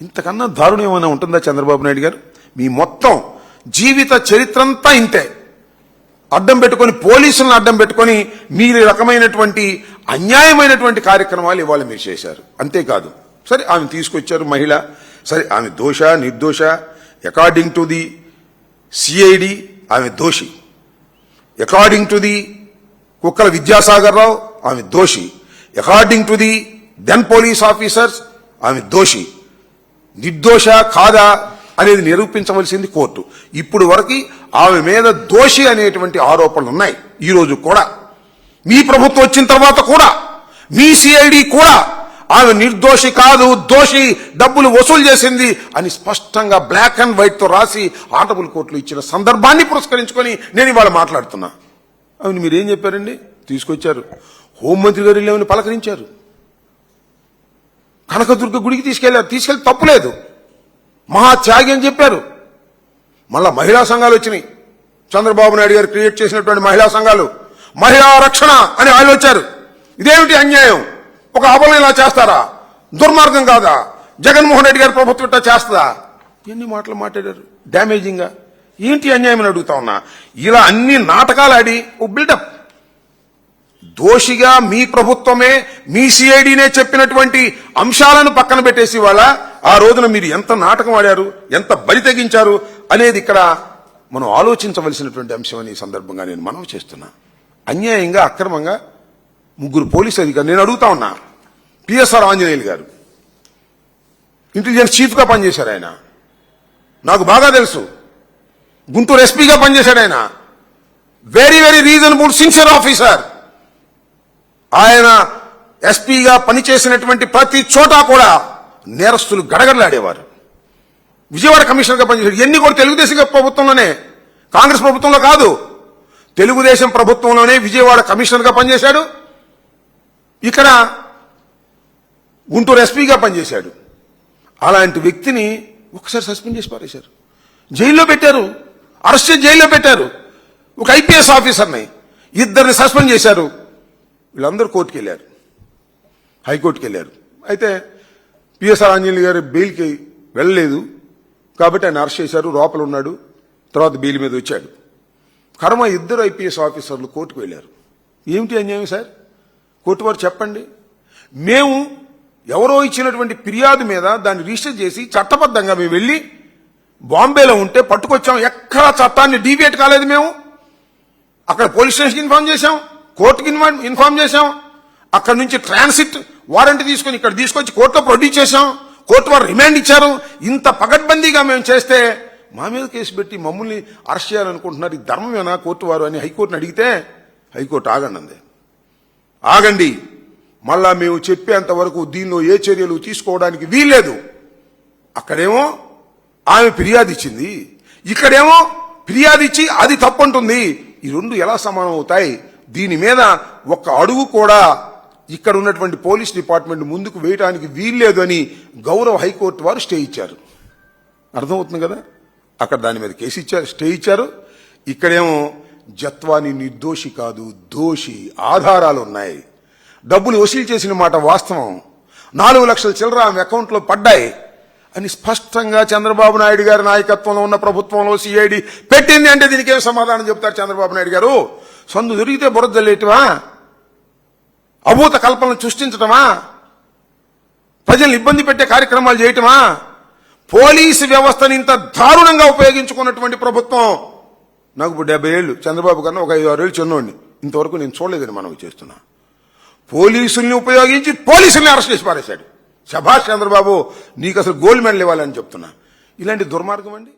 ఇంతకన్నా దారుణం ఏమైనా ఉంటుందా చంద్రబాబు నాయుడు గారు? మీ మొత్తం జీవిత చరిత్రంతా ఇంతే. అడ్డం పెట్టుకొని, పోలీసులను అడ్డం పెట్టుకొని మీరు రకమైనటువంటి అన్యాయమైనటువంటి కార్యక్రమాలు ఇవాళ మీరు చేశారు. అంతేకాదు, సరే ఆమె తీసుకొచ్చారు మహిళ, సరే ఆమె దోష నిర్దోష అకార్డింగ్ టు ది సిఐడి ఆమె దోషి, according to the Kukkala Vidyasagar Rao ఆమె దోషి, according to the then police officers ఆమె దోషి. నిర్దోష కాదా అనేది నిరూపించవలసింది కోర్టు. ఇప్పుడు వరకు ఆమె మీద దోషి అనేటువంటి ఆరోపణలు ఉన్నాయి. ఈ రోజు కూడా మీ ప్రభుత్వం వచ్చిన తర్వాత కూడా మీ సిఐడి కూడా ఆమె నిర్దోషి కాదు, దోషి, డబ్బులు వసూలు చేసింది అని స్పష్టంగా బ్లాక్ అండ్ వైట్ తో రాసి ఆనరబుల్ కోర్టులు ఇచ్చిన సందర్భాన్ని పురస్కరించుకొని నేను ఇవాళ మాట్లాడుతున్నా. అవును, మీరేం చెప్పారండి? తీసుకొచ్చారు, హోంమంత్రి గారు ఏమని పలకరించారు, కనకదుర్గ గుడికి తీసుకెళ్లారు, తీసుకెళ్లి తప్పులేదు, మహా త్యాగి అని చెప్పారు. మళ్ళా మహిళా సంఘాలు వచ్చినాయి, చంద్రబాబు నాయుడు గారు క్రియేట్ చేసినటువంటి మహిళా సంఘాలు, మహిళా రక్షణ అని వాళ్ళు వచ్చారు. ఇదేమిటి అన్యాయం? ఒక అబలం ఇలా చేస్తారా? దుర్మార్గం కాదా? జగన్మోహన్ రెడ్డి గారి ప్రభుత్వం ఇట్లా చేస్తుందా? ఎన్ని మాటలు మాట్లాడారు డ్యామేజింగ్ గా. ఏంటి అన్యాయం అని అడుగుతా ఉన్నా. ఇలా అన్ని నాటకాలు ఆడి ఓ బిల్డప్. దోషిగా మీ ప్రభుత్వమే, మీ సిఐడినే చెప్పినటువంటి అంశాలను పక్కన పెట్టేసి వాళ్ళ ఆ రోజున మీరు ఎంత నాటకం ఆడారు, ఎంత బలి తెగించారు అనేది ఇక్కడ మనం ఆలోచించవలసినటువంటి అంశం అని ఈ సందర్భంగా నేను మనవి చేస్తున్నా. అన్యాయంగా, అక్రమంగా ముగ్గురు పోలీసు అధికారులు, నేను అడుగుతా ఉన్నా, పిఎస్ఆర్ ఆంజనేయులు గారు ఇంటెలిజెన్స్ చీఫ్ గా పనిచేశారు ఆయన, నాకు బాగా తెలుసు. గుంటూరు ఎస్పీగా పనిచేశాడు ఆయన, very very reasonable sincere officer. ఆయన ఎస్పీగా పనిచేసినటువంటి ప్రతి చోట కూడా నేరస్తులు గడగడలాడేవారు. విజయవాడ కమిషనర్ గా పనిచేశాడు. ఇవన్నీ కూడా తెలుగుదేశం ప్రభుత్వంలోనే, కాంగ్రెస్ ప్రభుత్వంలో కాదు, తెలుగుదేశం ప్రభుత్వంలోనే విజయవాడ కమిషనర్ గా పనిచేశాడు. ఇక్కడ గుంటూరు ఎస్పీగా పనిచేశాడు. అలాంటి వ్యక్తిని ఒకసారి సస్పెండ్ చేసి పారేశారు, జైల్లో పెట్టారు, అరెస్ట్ చేసి జైల్లో పెట్టారు. ఒక ఐపీఎస్ ఆఫీసర్ని, ఇద్దరిని సస్పెండ్ చేశారు. వీళ్ళందరూ కోర్టుకు వెళ్ళారు, హైకోర్టుకు వెళ్ళారు. అయితే పిఎస్ఆర్ ఆంజనేయులు గారు బెయిల్కి వెళ్ళలేదు కాబట్టి ఆయన అరెస్ట్ చేశారు, లోపల ఉన్నాడు. తర్వాత బెయిల్ మీద వచ్చాడు. కర్మ ఇద్దరు ఐపీఎస్ ఆఫీసర్లు కోర్టుకు వెళ్ళారు. ఏమిటి అన్యాయం సార్? కోర్టు వారు చెప్పండి. మేము ఎవరో ఇచ్చినటువంటి ఫిర్యాదు మీద దాన్ని రిజిస్టర్ చేసి చట్టబద్ధంగా మేము వెళ్ళి బాంబేలో ఉంటే పట్టుకొచ్చాం. ఎక్కడా చట్టాన్ని డీవియేట్ కాలేదు. మేము అక్కడ పోలీస్ స్టేషన్కి ఇన్ఫార్మ్ చేశాం, కోర్టుకి ఇన్ఫార్మ్ చేశాం. అక్కడ నుంచి ట్రాన్సిట్ వారెంట్ తీసుకొని ఇక్కడ తీసుకొచ్చి కోర్టులో ప్రొడ్యూస్ చేశాం. కోర్టు వారు రిమాండ్ ఇచ్చారు. ఇంత పగడ్బందీగా మేము చేస్తే మా మీద కేసు పెట్టి మమ్మల్ని అరెస్ట్ చేయాలనుకుంటున్నారు. ఈ ధర్మమేనా కోర్టు వారు అని హైకోర్టుని అడిగితే హైకోర్టు ఆగండి అంది. ఆగండి, మళ్ళా మేము చెప్పేంత వరకు దీనిలో ఏ చర్యలు తీసుకోవడానికి వీల్లేదు. అక్కడేమో ఆమె ఫిర్యాదు ఇచ్చింది, ఇక్కడేమో ఫిర్యాదు ఇచ్చి అది తప్పంటుంది. ఈ రెండు ఎలా సమానం అవుతాయి? దీని మీద ఒక్క అడుగు కూడా ఇక్కడ ఉన్నటువంటి పోలీస్ డిపార్ట్మెంట్ ముందుకు వేయడానికి వీల్లేదు అని గౌరవ హైకోర్టు వారు స్టే ఇచ్చారు. అర్థమవుతుంది కదా? అక్కడ దాని మీద కేసు ఇచ్చారు, స్టే ఇచ్చారు. ఇక్కడేమో జత్వాని నిర్దోషి కాదు, దోషి, ఆధారాలు ఉన్నాయి, డబ్బులు వసూలు చేసిన మాట వాస్తవం, 4 లక్షల చిల్లర ఆమె అకౌంట్లో పడ్డాయి అని స్పష్టంగా చంద్రబాబు నాయుడు గారి నాయకత్వంలో ఉన్న ప్రభుత్వంలో సిఐడి పెట్టింది. అంటే దీనికి ఏం సమాధానం చెప్తారు చంద్రబాబు నాయుడు గారు? సందు దొరికితే బురద జల్లేయటమా? అభూత కల్పనలు సృష్టించటమా? ప్రజల్ని ఇబ్బంది పెట్టే కార్యక్రమాలు చేయటమా? పోలీసు వ్యవస్థను ఇంత దారుణంగా ఉపయోగించుకున్నటువంటి ప్రభుత్వం, నాకు ఇప్పుడు 70 ఏళ్ళు, చంద్రబాబు కన్నా ఒక 5-6 ఏళ్ళు చిన్నోడిని, ఇంతవరకు నేను చూడలేదని మనం చేస్తున్నా. పోలీసుల్ని ఉపయోగించి పోలీసుల్ని అరెస్ట్ చేసి పారేశాడు. శభాష్ చంద్రబాబు, నీకు అసలు గోల్డ్ మెడల్ ఇవ్వాలని చెప్తున్నా. ఇలాంటి దుర్మార్గం అండి.